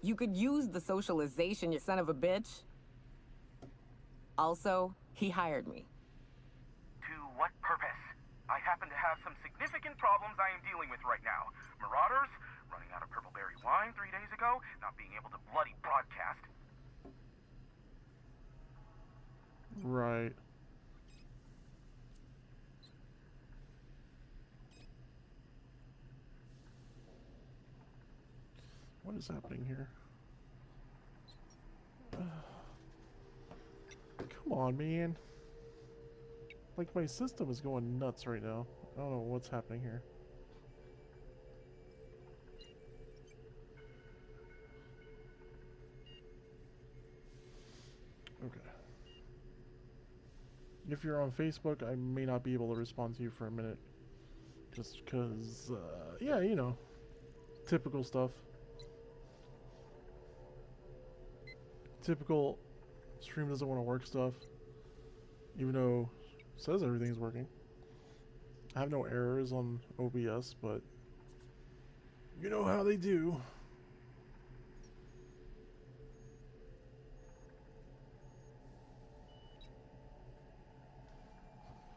You could use the socialization, you son of a bitch. Also, he hired me. To what purpose? I happen to have some significant problems I am dealing with right now. Marauders, running out of purple berry wine 3 days ago, not being able to bloody broadcast. Right. What is happening here? Come on, man. Like, my system is going nuts right now. I don't know what's happening here. Okay. If you're on Facebook, I may not be able to respond to you for a minute. Just because, yeah, you know, typical stuff. Typical stream doesn't want to work stuff. Even though it says everything's working. I have no errors on OBS, but you know how they do.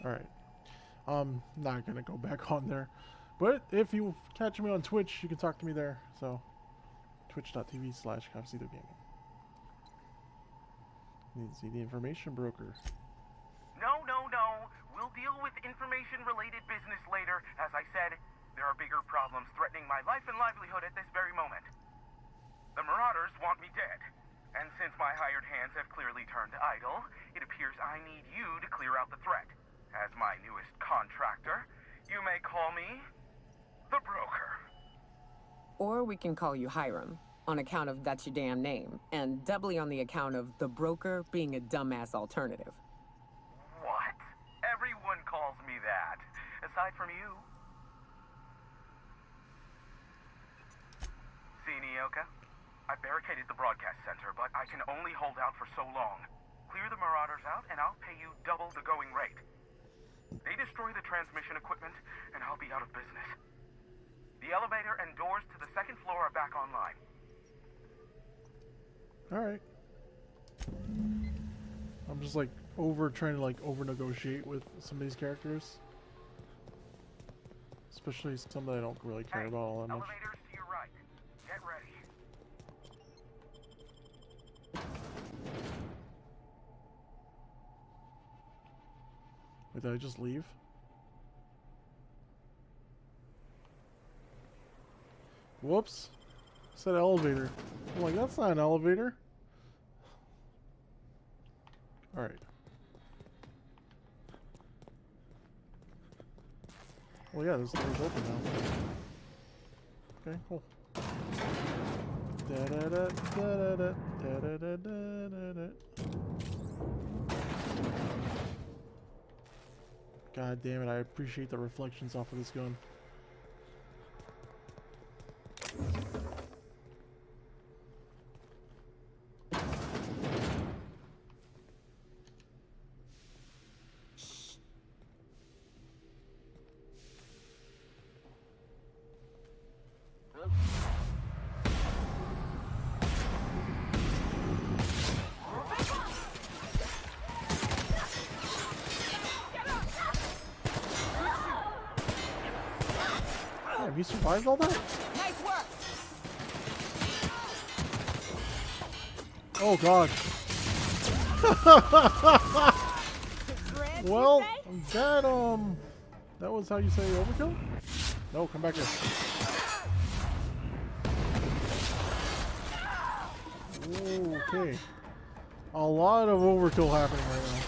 Alright. I'm not gonna go back on there. But if you catch me on Twitch, you can talk to me there. So, twitch.tv/CapsitoGaming. Need to see the information broker. No. We'll deal with information-related business later. As I said, there are bigger problems threatening my life and livelihood at this very moment. The Marauders want me dead. And since my hired hands have clearly turned idle, it appears I need you to clear out the threat. As my newest contractor, you may call me the broker. Or we can call you Hiram, on account of that's your damn name, and doubly on the account of the broker being a dumbass alternative. What? Everyone calls me that, aside from you. See, Nyoka? I barricaded the broadcast center, but I can only hold out for so long. Clear the Marauders out, and I'll pay you double the going rate. They destroy the transmission equipment, and I'll be out of business. The elevator and doors to the second floor are back online. Alright. I'm just like trying to like over negotiate with some of these characters. Especially some that I don't really care about all that much. Elevators to your right. Get ready. Wait, did I just leave? Whoops. It said elevator. I'm like, that's not an elevator. Alright. Well, yeah, this door's open now. Okay, cool. Da-da-da, da-da-da, da-da-da, da-da-da. God damn it, I appreciate the reflections off of this gun. Have you survived all that? Nice work! Oh god. Well, that was how you say overkill? No, come back here. Okay. A lot of overkill happening right now.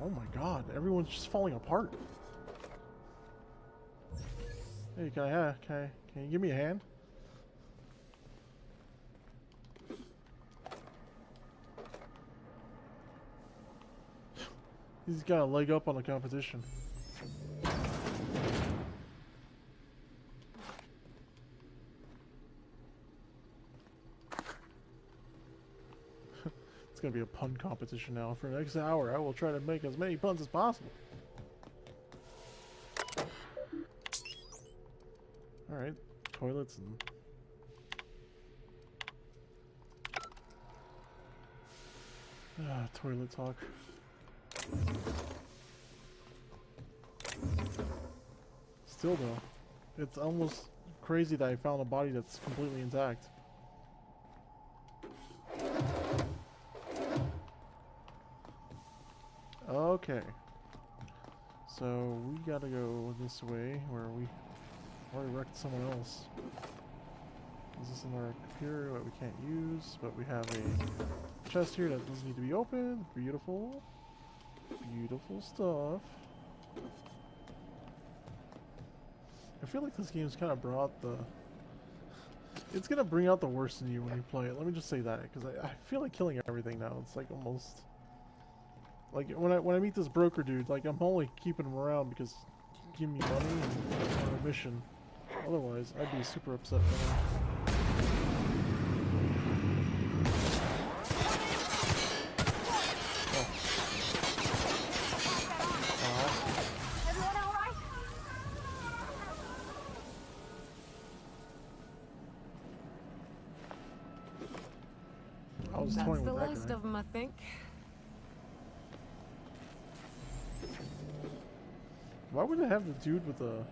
Oh my god, everyone's just falling apart. Hey, can you give me a hand? He's got a leg up on the competition. It's gonna be a pun competition now. For the next hour, I will try to make as many puns as possible. toilets and... toilet talk. Still though, it's almost crazy that I found a body that's completely intact. Okay. So we gotta go this way where we already wrecked someone else. Is this another computer that we can't use? But we have a chest here that doesn't need to be opened. Beautiful. Beautiful stuff. I feel like this game's kind of brought the... It's gonna bring out the worst in you when you play it. Let me just say that, because I feel like killing everything now. It's like almost... Like, when I meet this broker dude, like, I'm only keeping him around because he give me money and on a mission. Otherwise, I'd be super upset with him. Everyone all right? I was That's toying the with that last guy. of them, I think. Why would they have the dude with the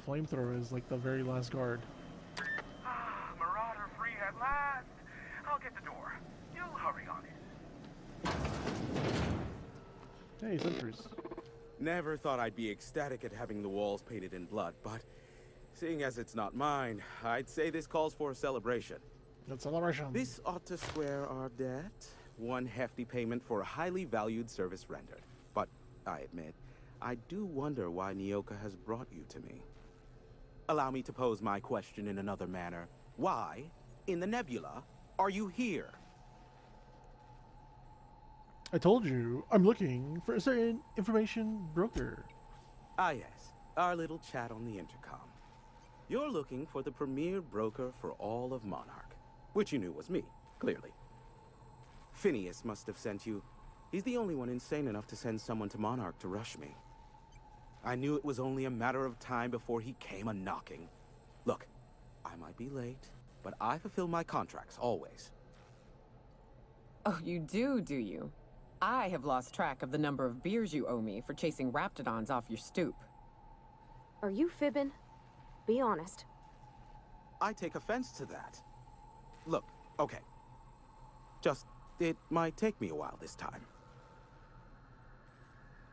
flamethrower as like the very last guard? Marauder free at last. I'll get the door. You hurry on it. Hey, sentries. Never thought I'd be ecstatic at having the walls painted in blood, but seeing as it's not mine, I'd say this calls for a celebration. That's celebration. This ought to square our debt. One hefty payment for a highly valued service rendered. But I admit, I do wonder why Nyoka has brought you to me. Allow me to pose my question in another manner. Why, in the nebula, are you here? I told you, I'm looking for a certain information broker. Ah yes, our little chat on the intercom. You're looking for the premier broker for all of Monarch, which you knew was me, clearly. Phineas must have sent you. He's the only one insane enough to send someone to Monarch to rush me. I knew it was only a matter of time before he came a-knocking. Look, I might be late, but I fulfill my contracts, always. Oh, you do you? I have lost track of the number of beers you owe me for chasing raptidons off your stoop. Are you fibbing? Be honest. I take offense to that. Look, okay. Just, it might take me a while this time.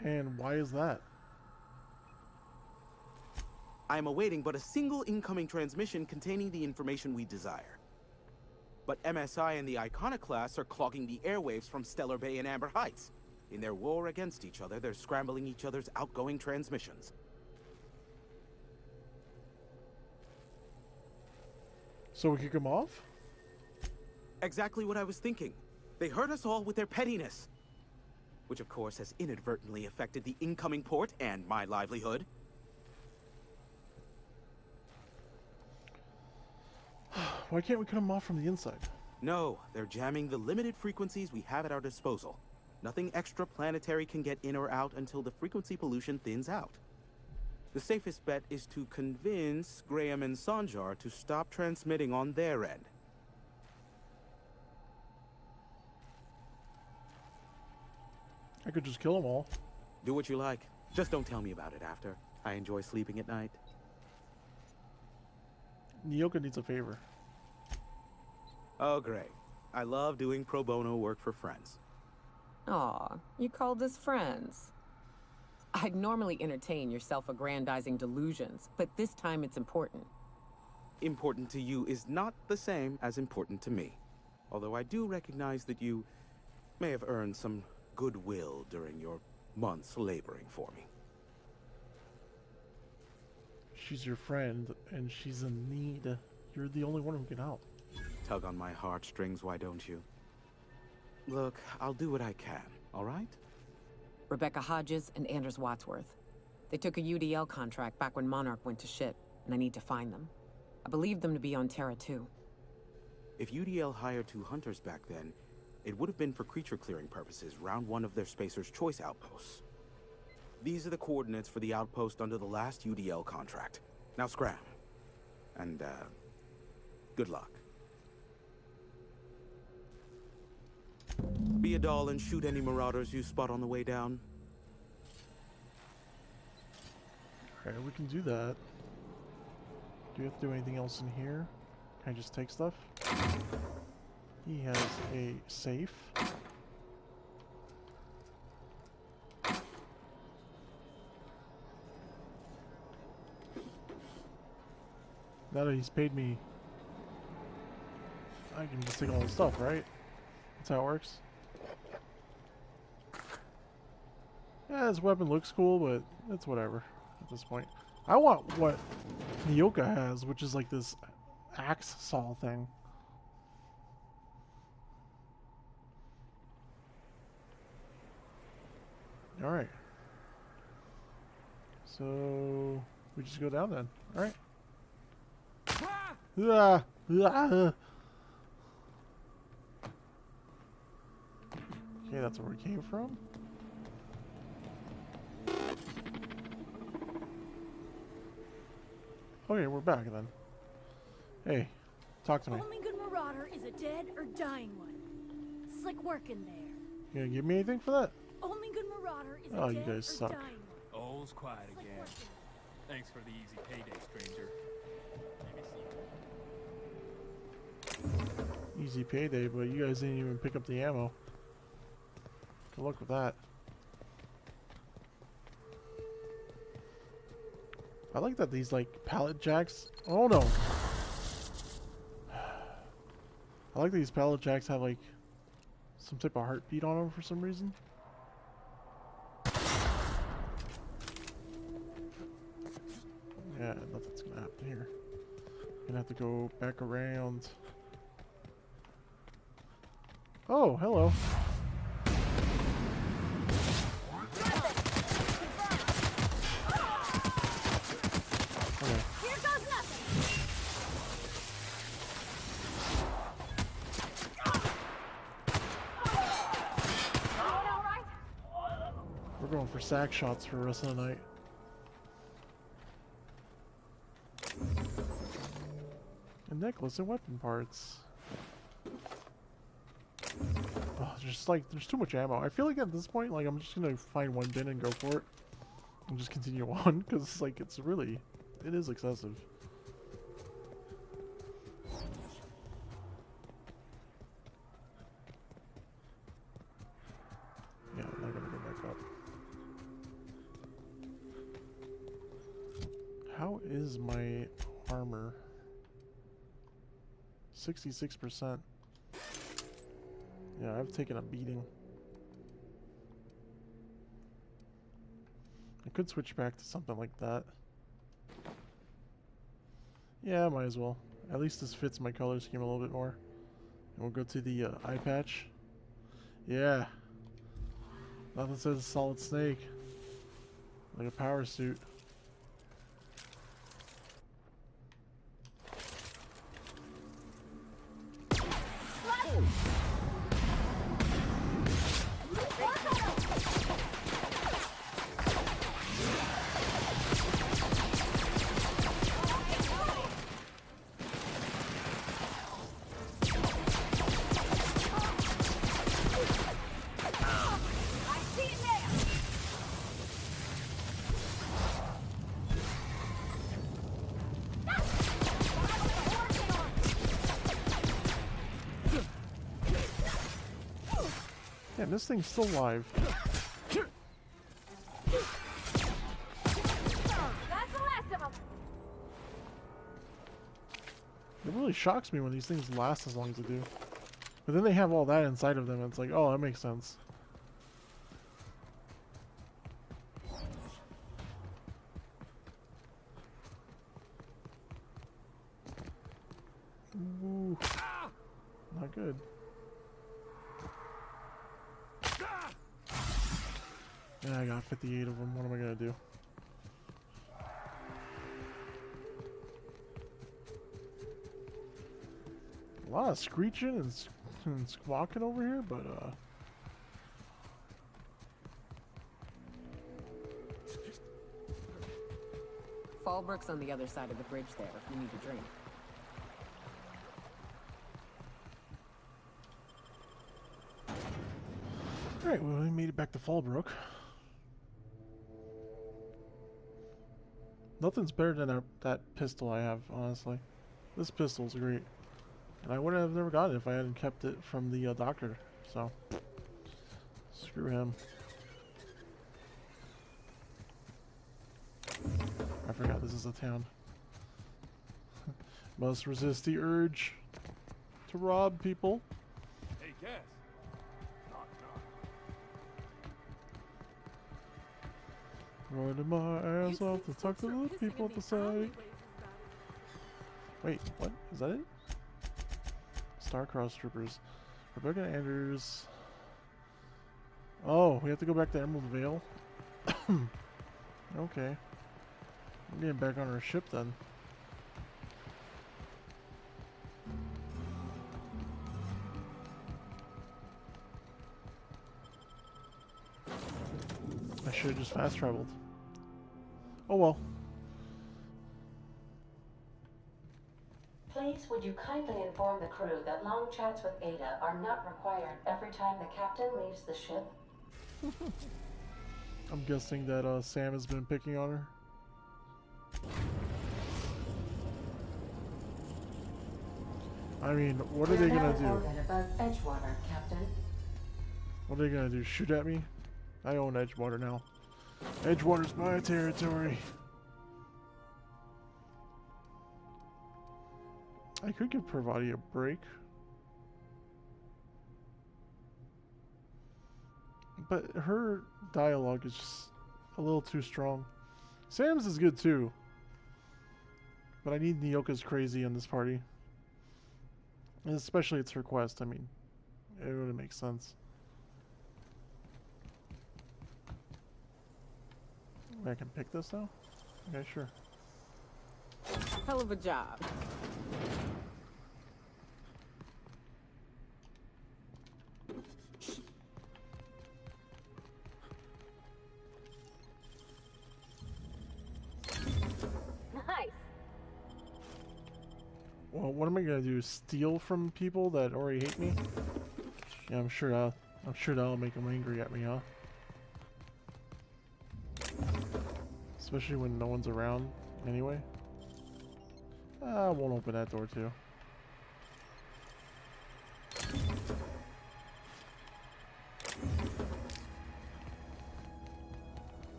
And why is that? I am awaiting but a single incoming transmission containing the information we desire. But MSI and the Iconoclasts are clogging the airwaves from Stellar Bay and Amber Heights. In their war against each other, they're scrambling each other's outgoing transmissions. So we kick him off? Exactly what I was thinking. They hurt us all with their pettiness. Which of course has inadvertently affected the incoming port and my livelihood. Why can't we cut him off from the inside? No, they're jamming the limited frequencies we have at our disposal. Nothing extraplanetary can get in or out until the frequency pollution thins out. The safest bet is to convince Graham and Sanjar to stop transmitting on their end. I could just kill them all. Do what you like. Just don't tell me about it after. I enjoy sleeping at night. Nyoka needs a favor. Oh, great. I love doing pro bono work for friends. Aw, you called us friends. I'd normally entertain your self-aggrandizing delusions, but this time it's important. Important to you is not the same as important to me. Although I do recognize that you may have earned some goodwill during your months laboring for me. She's your friend, and she's in need. You're the only one who can help. Tug on my heartstrings, why don't you? Look, I'll do what I can, all right? Rebecca Hodges and Anders Wadsworth. They took a UDL contract back when Monarch went to shit, and I need to find them. I believe them to be on Terra too. If UDL hired 2 hunters back then, it would have been for creature clearing purposes, round 1 of their Spacer's Choice outposts. These are the coordinates for the outpost under the last UDL contract. Now scram. And, good luck. Be a doll and shoot any marauders you spot on the way down. Alright, we can do that. Do we have to do anything else in here? Can I just take stuff? He has a safe. Now that he's paid me, I can just take all the stuff, right? That's how it works. Yeah, his weapon looks cool, but it's whatever at this point. I want what Nyoka has, which is like this axe saw thing. Alright. So we just go down then. Alright. Ah! Ah! Okay, that's where we came from. Okay, we're back then. Hey, talk to me. Only good marauder is a dead or dying one. It's like working there. You gonna give me anything for that? Only good marauder is Oh, a you dead guys or suck. dying one. All's quiet It's like again. working. Thanks for the easy payday, stranger. Maybe see. Easy payday, but you guys didn't even pick up the ammo. Good luck with that. I like that these like pallet jacks. Oh no! I like these pallet jacks have like some type of heartbeat on them for some reason. Yeah, nothing's gonna happen here. Gonna have to go back around. Oh, hello. Okay. Here goes nothing. All right. We're going for sack shots for the rest of the night. A necklace and weapon parts. Oh, just like there's too much ammo. I feel like at this point, like I'm just gonna find one bin and go for it, and just continue on because like it is excessive. Yeah, I'm not gonna go back up. How is my armor? 66%. Yeah, I've taken a beating. I could switch back to something like that. Yeah, might as well. At least this fits my color scheme a little bit more. And we'll go to the eye patch. Yeah. Nothing says Solid Snake. Like a power suit. I see it there. Damn, this thing's still alive. That's the last of them. It really shocks me when these things last as long as they do. But then they have all that inside of them, and it's like, oh, that makes sense. Ooh. Not good. Yeah, I got 58 of them. What am I gonna do? A lot of screeching and squawking over here, but Fall Fallbrook's on the other side of the bridge there if you need a drink. Alright, well, we made it back to Fallbrook. Nothing's better than that pistol I have, honestly. This pistol's great. And I would have never gotten it if I hadn't kept it from the doctor. So, screw him. I forgot this is a town. Must resist the urge to rob people. Hey, Cass. Running my ass off to talk to the people at the side. Wait, what? Is that it? Star-Crossed Troopers. Rebecca Anders. Oh, we have to go back to Emerald Vale? Okay. We're getting back on our ship then. I should have just fast traveled. Oh well. Please, would you kindly inform the crew that long chats with Ada are not required every time the captain leaves the ship? I'm guessing that Sam has been picking on her. I mean, what are they gonna do? Above Edgewater, Captain. What are they gonna do? Shoot at me? I own Edgewater now. Edgewater's my territory. I could give Parvati a break. But her dialogue is just a little too strong. Sam's is good too. But I need Nyoka's crazy in this party. And especially its request, I mean. It would make sense. I can pick this now? Okay, sure. Hell of a job. Nice. Well, what am I gonna do? Steal from people that already hate me? Yeah, I'm sure that'll make them angry at me, huh? Especially when no one's around, anyway. I won't open that door too.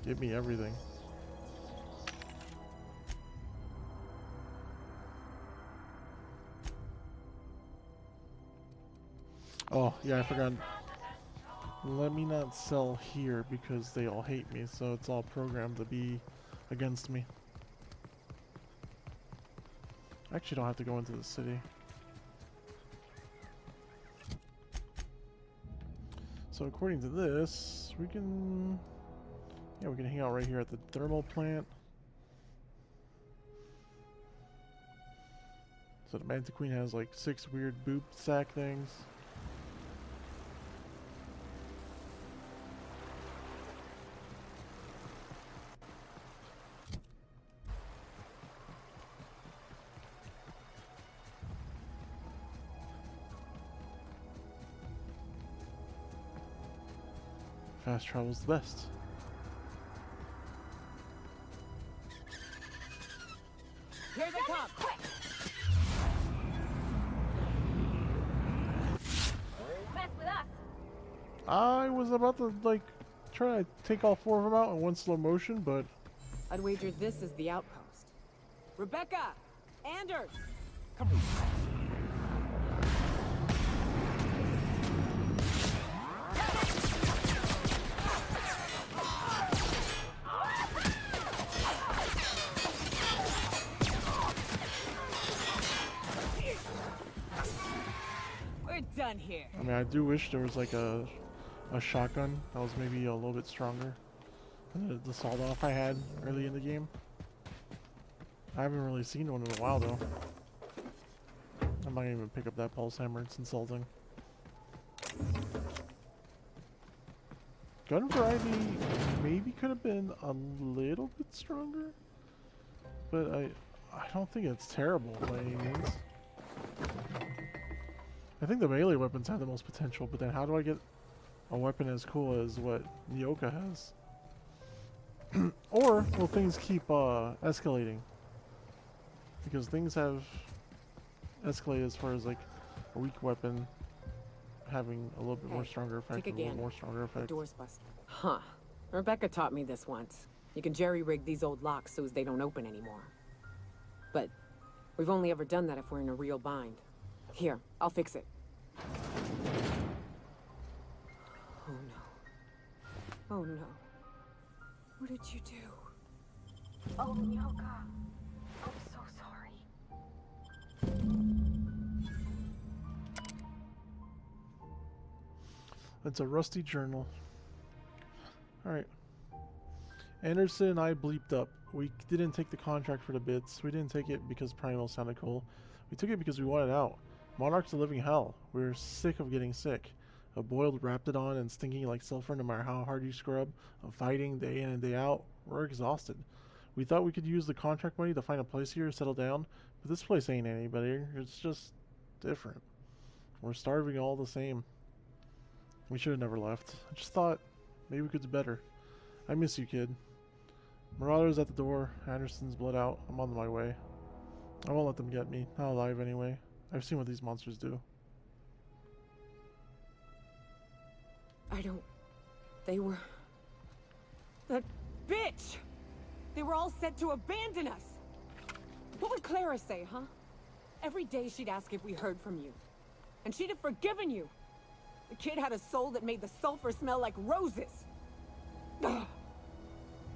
Give me everything. Oh, yeah, I forgot. Let me not sell here because they all hate me, so it's all programmed to be against me. I actually don't have to go into the city. So according to this, we can... Yeah, we can hang out right here at the thermal plant. So the Manta Queen has like 6 weird boob sack things. Fast travel's the best. Here they come! Mess with us. I was about to like try to take all 4 of them out in one slow motion, but I'd wager this is the outpost. Rebecca! Anders! Come on. We're done here. I mean, I do wish there was like a shotgun that was maybe a little bit stronger than the sawed-off I had early in the game. I haven't really seen one in a while though. I might even pick up that pulse hammer. It's insulting. Gun variety maybe could have been a little bit stronger. but I don't think it's terrible by any means. I think the melee weapons have the most potential, but then how do I get a weapon as cool as what Nyoka has? Or will things keep escalating? Because things have escalated as far as like a weak weapon having a little bit more stronger effect, a little more stronger effect. The door's busted. Huh. Rebecca taught me this once. You can jerry-rig these old locks so as they don't open anymore. But we've only ever done that if we're in a real bind. Here, I'll fix it. Oh no. Oh no. What did you do? Oh, Nyoka. I'm so sorry. It's a rusty journal. Alright. Anderson and I bleeped up. We didn't take the contract for the bits. We didn't take it because Primal sounded cool. We took it because we wanted out. Monarch's a living hell. We're sick of getting sick. A boiled Raptidon and stinking like sulfur no matter how hard you scrub. Of fighting day in and day out. We're exhausted. We thought we could use the contract money to find a place here to settle down. But this place ain't anybody. It's just different. We're starving all the same. We should have never left. I just thought maybe we could do better. I miss you, kid. Marauder's at the door. Anderson's bled out. I'm on my way. I won't let them get me. Not alive anyway. I've seen what these monsters do. I don't... They were... That bitch! They were all set to abandon us! What would Clara say, huh? Every day she'd ask if we heard from you. And she'd have forgiven you! The kid had a soul that made the sulfur smell like roses! Ugh.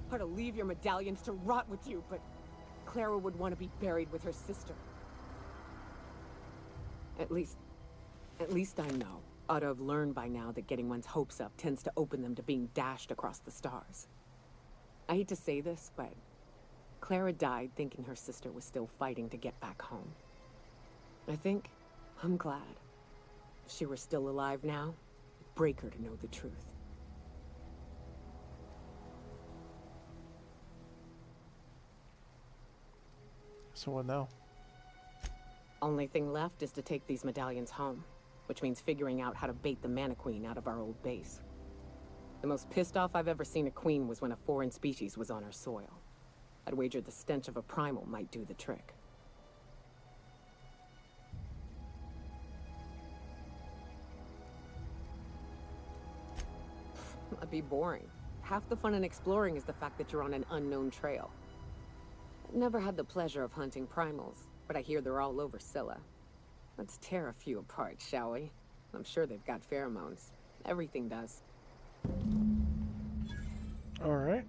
I'd leave your medallions to rot with you, but Clara would want to be buried with her sister. At least I know. Ought to have learned by now that getting one's hopes up tends to open them to being dashed across the stars. I hate to say this, but Clara died thinking her sister was still fighting to get back home. I'm glad. If she were still alive now, it'd break her to know the truth. So what now? Only thing left is to take these medallions home, which means figuring out how to bait the Mana Queen out of our old base. The most pissed off I've ever seen a queen was when a foreign species was on her soil. I'd wager the stench of a primal might do the trick. That'd be boring. Half the fun in exploring is the fact that you're on an unknown trail. I've never had the pleasure of hunting primals, but I hear they're all over Scylla. Let's tear a few apart, shall we? I'm sure they've got pheromones. Everything does. Alright.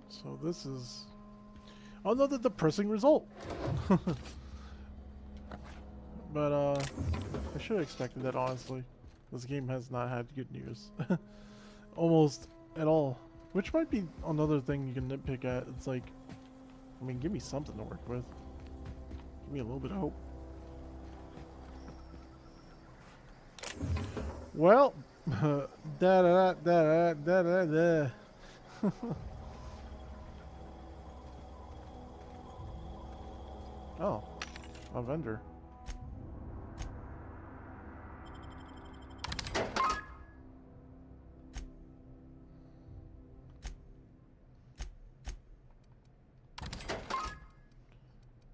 So this is another depressing result. But I should have expected that, honestly. This game has not had good news. Almost at all. Which might be another thing you can nitpick at. It's like, I mean, give me something to work with. Give me a little bit of hope. Well, da. Oh, a vendor.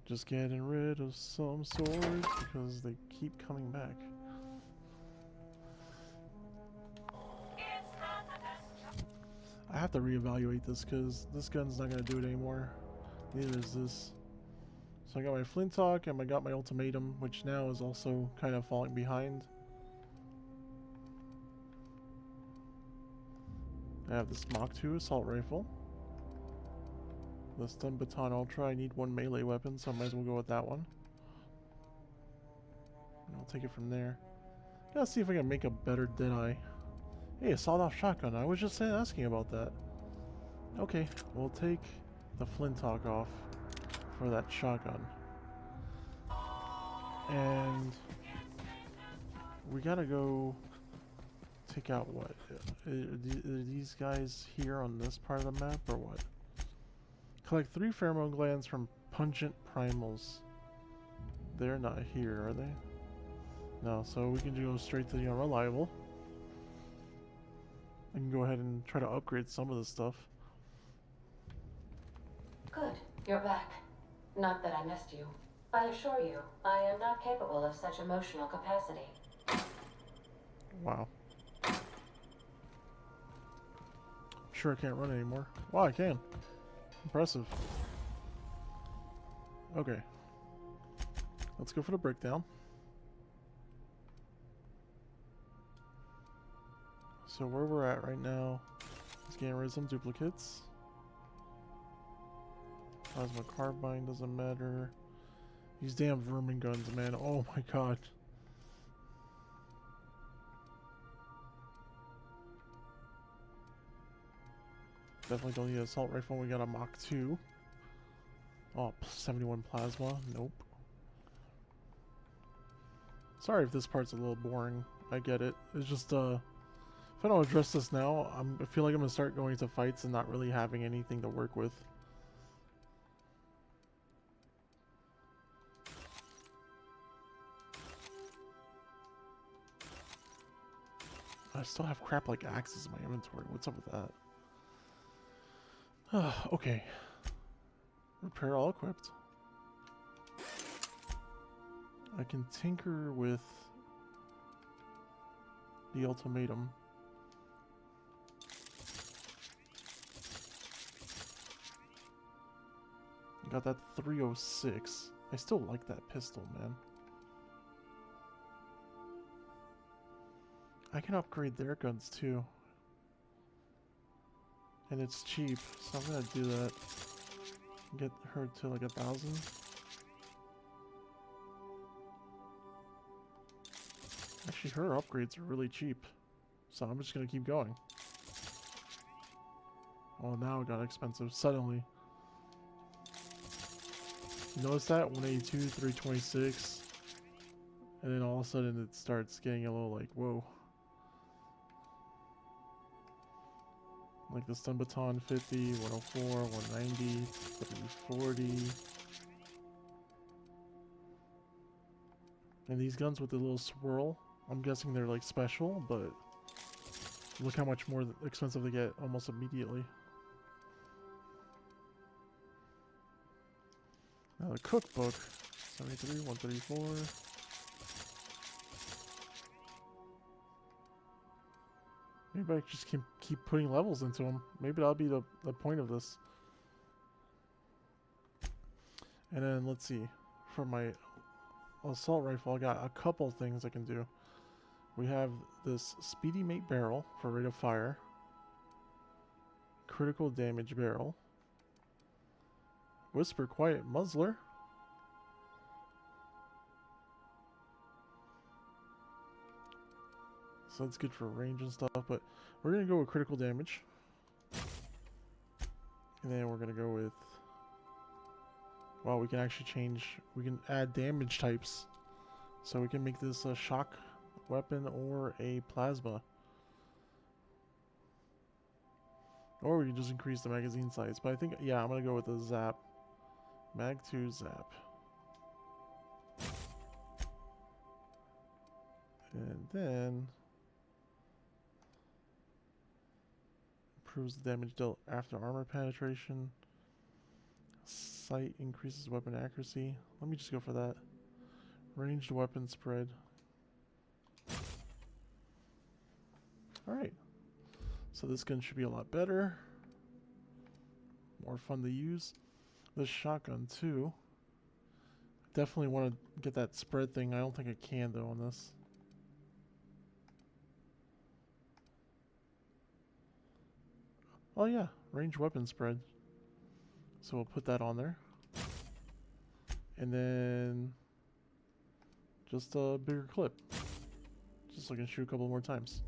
Just getting rid of some swords because they keep coming back. I have to reevaluate this because this gun's not going to do it anymore. Neither is this. So I got my Flintock and I got my Ultimatum, which now is also kind of falling behind. I have this Mach 2 assault rifle. The Stun Baton Ultra, I need one melee weapon, so I might as well go with that one. And I'll take it from there. Gotta see if I can make a better Deadeye. Hey, a sawed-off shotgun. I was just asking about that. Okay, we'll take the Flintock off for that shotgun. And we gotta go take out what? Are these guys here on this part of the map, or what? Collect 3 pheromone glands from pungent primals. They're not here, are they? No, so we can go straight to the Unreliable. I can go ahead and try to upgrade some of this stuff. Good, you're back. Not that I missed you. I assure you, I am not capable of such emotional capacity. Wow. Sure I can't run anymore. Wow, I can. Impressive. Okay. Let's go for the breakdown. So where we're at right now is getting rid of some duplicates. Plasma carbine doesn't matter. These damn vermin guns, man. Oh my god. Definitely don't need an assault rifle. We got a Mach 2. Oh, 71 plasma. Nope. Sorry if this part's a little boring. I get it. It's just, if I don't address this now, I feel like I'm gonna start going to fights and not really having anything to work with. I still have crap like axes in my inventory. What's up with that? Okay. Repair all equipped. I can tinker with the ultimatum. I got that 306. I still like that pistol, man. I can upgrade their guns too. And it's cheap, so I'm gonna do that. Get her to like 1,000. Actually, her upgrades are really cheap. So I'm just gonna keep going. Oh, now it got expensive suddenly. You notice that? 182, 326. And then all of a sudden it starts getting a little like, whoa. Like the stun baton 50, 104, 190, 340. And these guns with the little swirl, I'm guessing they're like special, but look how much more expensive they get almost immediately. Now the cookbook, 73, 134. Maybe I just keep putting levels into them. Maybe that'll be the point of this. And then let's see. For my assault rifle, I got a couple things I can do. We have this speedy mate barrel for rate of fire. Critical damage barrel. Whisper quiet muzzler. So that's good for range and stuff, but we're going to go with critical damage. And then we're going to go with... Well, we can actually change... We can add damage types. So we can make this a shock weapon or a plasma. Or we can just increase the magazine size. But I think, yeah, I'm going to go with the zap. Mag 2 zap. And then... Improves the damage dealt after armor penetration. Sight increases weapon accuracy. Let me just go for that. Ranged weapon spread. Alright. So this gun should be a lot better. More fun to use. This shotgun too. Definitely want to get that spread thing. I don't think I can though on this. Oh yeah, range weapon spread. So we'll put that on there. And then just a bigger clip. Just so I can shoot a couple more times.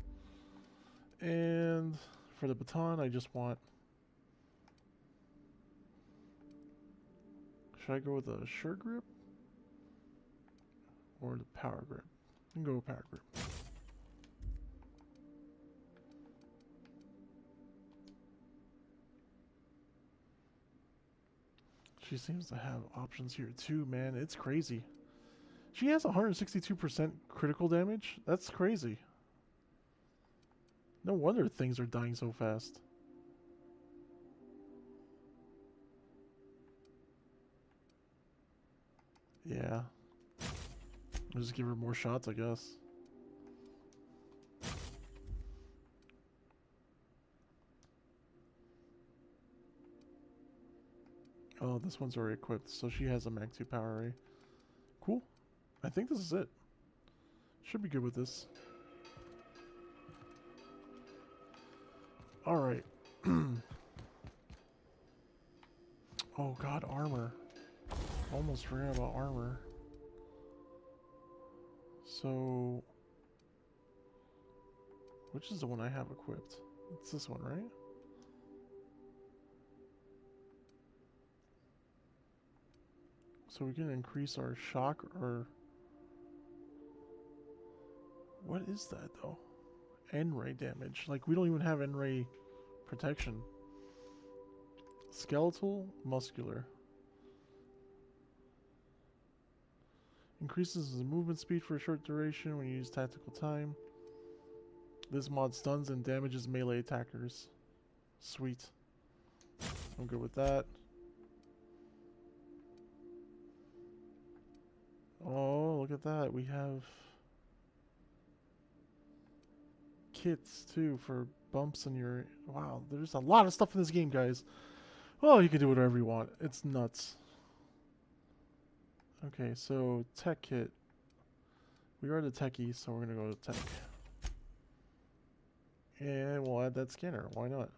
And for the baton, I just want... Should I go with a sure grip? Or the power grip? I can go with power grip. She seems to have options here too, man. It's crazy. She has 162% critical damage. That's crazy. No wonder things are dying so fast. Yeah. I'll just give her more shots, I guess. Oh, this one's already equipped, so she has a Mag 2 power array. Cool. I think this is it. Should be good with this. Alright. Oh god, armor. Almost forgot about armor. So... which is the one I have equipped? It's this one, right? So we can increase our shock or... what is that though? N-ray damage. Like we don't even have N-ray protection. Skeletal, muscular. Increases the movement speed for a short duration when you use tactical time. This mod stuns and damages melee attackers. Sweet. I'm good with that. Oh, look at that. We have kits too for bumps in your... wow, there's a lot of stuff in this game, guys. Oh, you can do whatever you want. It's nuts. Okay, so tech kit. We are the techie, so we're gonna go to tech. And we'll add that scanner. Why not?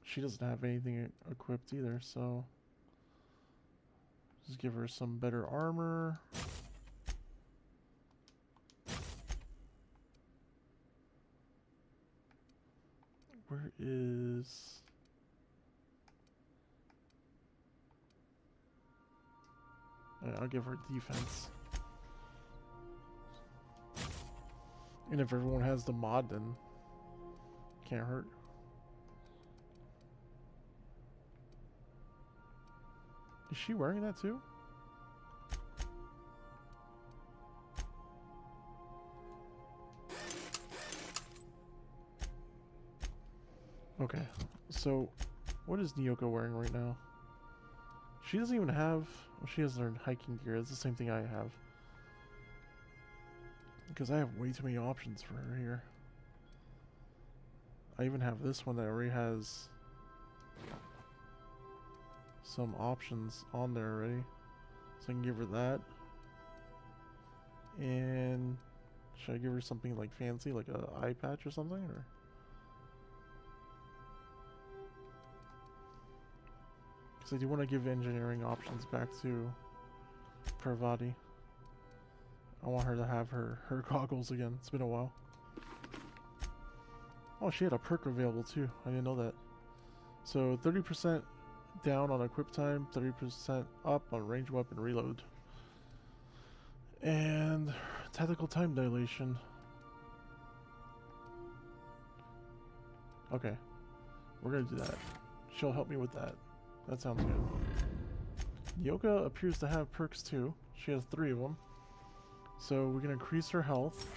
She doesn't have anything equipped either, so just give her some better armor. Where is... I'll give her defense. And if everyone has the mod, then can't hurt. Is she wearing that too? Okay, so what is Nyoko wearing right now? She doesn't even have... well, she has her hiking gear. It's the same thing I have. Because I have way too many options for her here. I even have this one that already has some options on there already. So I can give her that. And should I give her something like fancy, like a eye patch or something? Or because I do want to give engineering options back to Parvati. I want her to have her goggles again. It's been a while. Oh, she had a perk available too. I didn't know that. So 30% down on equip time, 30% up on range weapon reload. And tactical time dilation. Okay. We're gonna do that. She'll help me with that. That sounds good. Yoka appears to have perks too. She has 3 of them. So we can increase her health.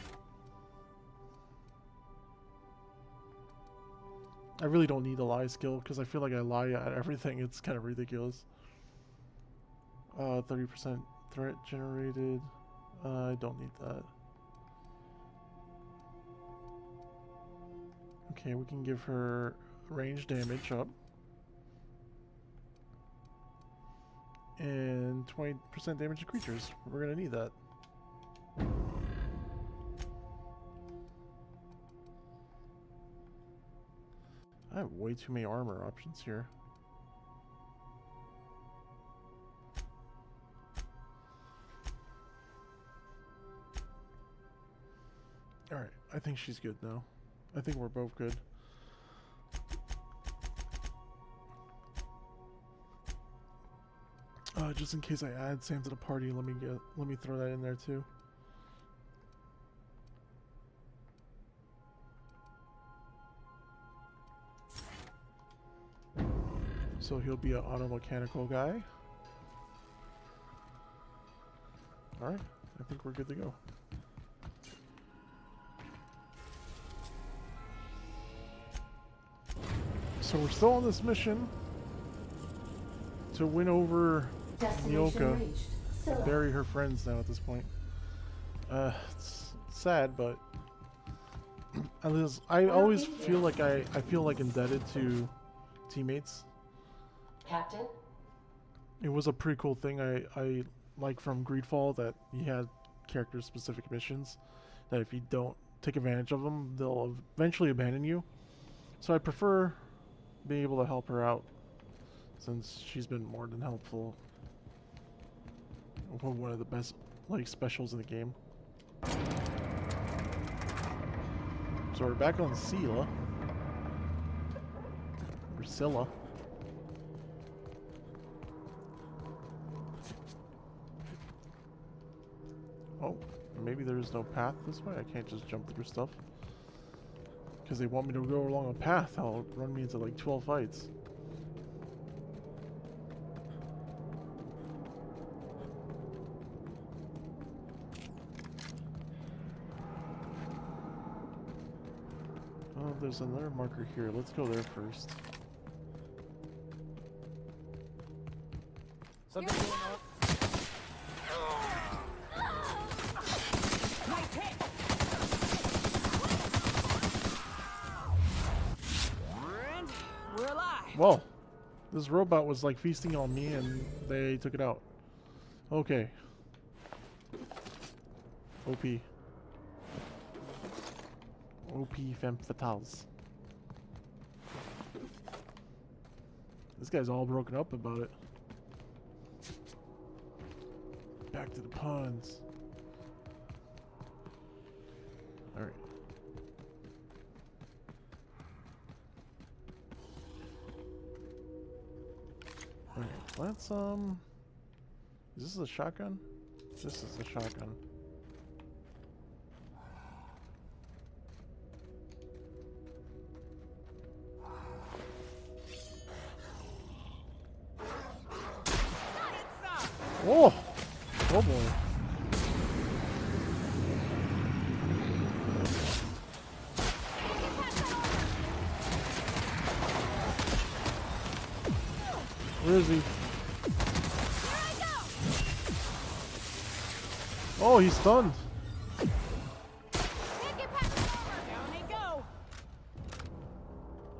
I really don't need a lie skill because I feel like I lie at everything. It's kind of ridiculous. 30% threat generated. I don't need that. Okay, we can give her range damage up. And 20% damage to creatures. We're gonna need that. I have way too many armor options here. Alright, I think she's good now. I think we're both good. Just in case I add Sam to the party, let me throw that in there too. So he'll be an auto mechanical guy. Alright, I think we're good to go. So we're still on this mission to win over Nyoka and bury her friends now at this point. It's sad, but I always feel like I feel like indebted to teammates. Captain? It was a pretty cool thing I like from Greedfall, that you had character specific missions that if you don't take advantage of them, they'll eventually abandon you. So I prefer being able to help her out, since she's been more than helpful. One of the best like specials in the game. So we're back on Scylla. Or Scylla. Oh, maybe there's no path this way. I can't just jump through stuff. Because they want me to go along a path. That'll run me into like 12 fights. Oh, there's another marker here. Let's go there first. Something going on? And we're alive. Whoa. This robot was like feasting on me and they took it out. Okay. OP. OP femme fatales. This guy's all broken up about it. Back to the puns. Alright. Okay, let's is this a shotgun? This is a shotgun. Oh! Oh boy. Where is he? Oh, he's stunned. Down they go.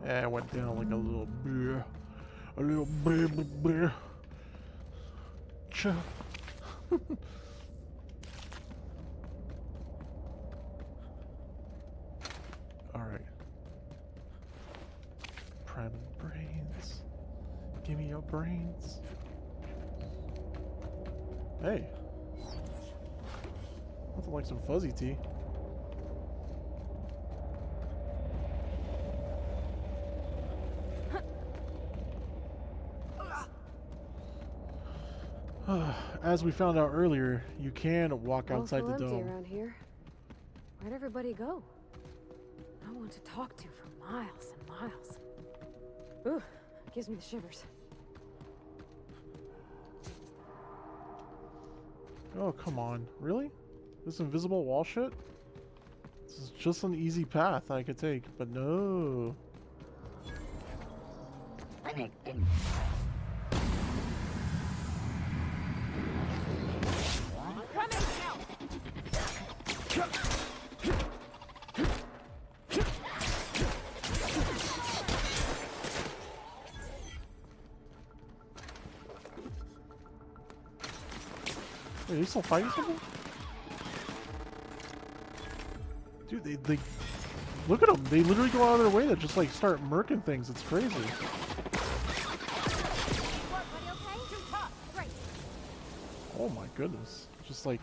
Yeah, I went down like a little bear. A little baby bear. Cha. Alright. Prime brains. Give me your brains. Hey. Nothing like some fuzzy tea. As we found out earlier, you can walk outside the empty dome. around here. Where'd everybody go? No one to talk to for miles and miles. Ooh, gives me the shivers. Oh, come on. Really? This invisible wall shit? This is just an easy path I could take, but no. Wait, are you still fighting someone? Dude, they look at them. They literally go out of their way to just like start murking things. It's crazy. Oh my goodness. Just like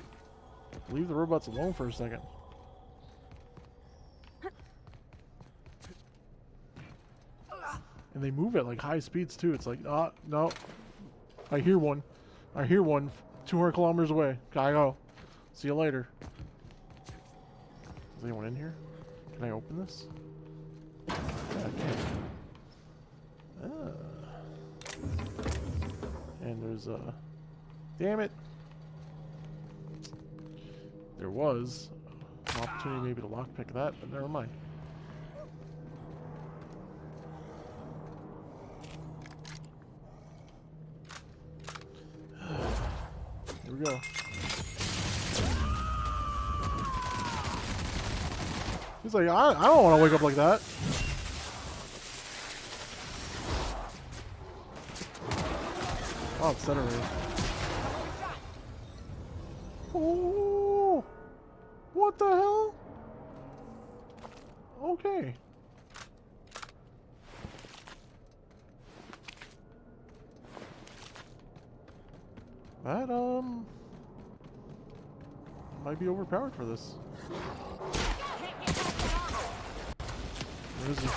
leave the robots alone for a second. And they move at like high speeds too. It's like, no. I hear one. I hear one 200 kilometers away. Gotta go. See you later. Is anyone in here? Can I open this? Yeah, I can. there's a... Damn it! There was an opportunity maybe to lockpick that, but never mind. Here we go. He's like, I don't want to wake up like that. Oh, it's center range. Oh, what the hell? Okay. That might be overpowered for this. Where is he?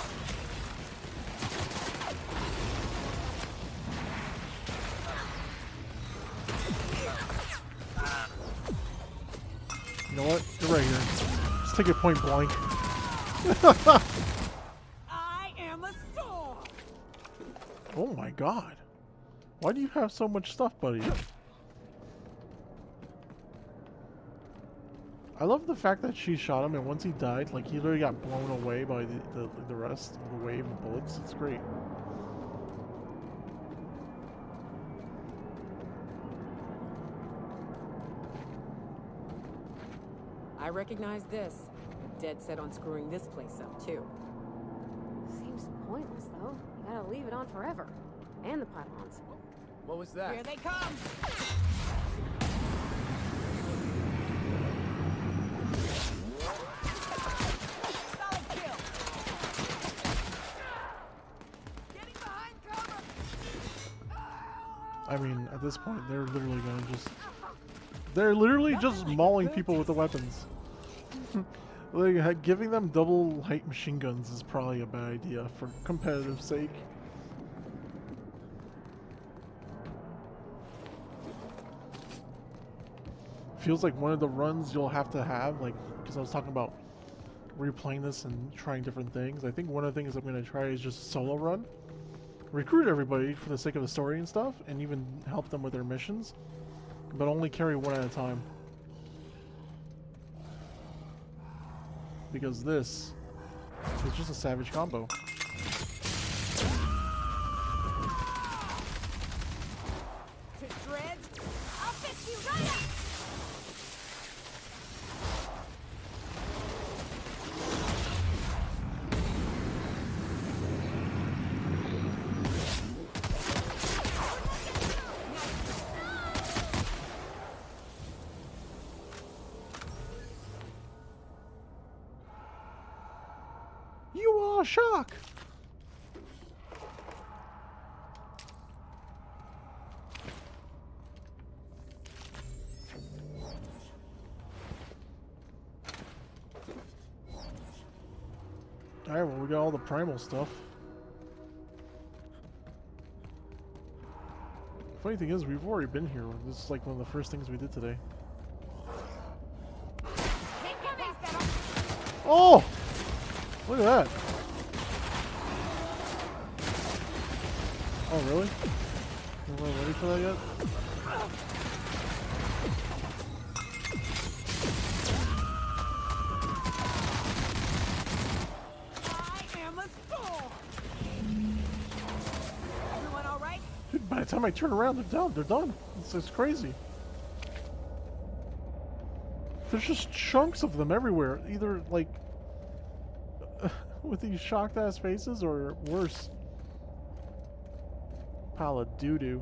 You know what? You're right here. Just take it point blank. I am a storm. Oh my god. Why do you have so much stuff, buddy? I love the fact that she shot him, and once he died, like, he literally got blown away by the rest of the wave of bullets. It's great. I recognize this. Dead set on screwing this place up, too. Seems pointless, though. You gotta leave it on forever. And the pylons. What was that? Here they come! Solid kill! Getting behind cover! I mean, at this point, they're literally gonna just... They're literally just mauling people with the weapons. Like, giving them double height machine guns is probably a bad idea for competitive sake. Feels like one of the runs you'll have to have, like, because I was talking about replaying this and trying different things. I think one of the things I'm going to try is just solo run. Recruit everybody for the sake of the story and stuff, and even help them with their missions, but only carry one at a time. Because this is just a savage combo. To shreds? I'll fix you right up! You are shock! Alright, well, we got all the primal stuff. Funny thing is, we've already been here. This is like one of the first things we did today. Oh! Look at that. Oh, really? Am I ready for that yet? I am a storm! Everyone alright? Dude, by the time I turn around, they're done. They're done. It's crazy. There's just chunks of them everywhere. Either, like, with these shocked ass faces, or worse. Pile of doo-doo.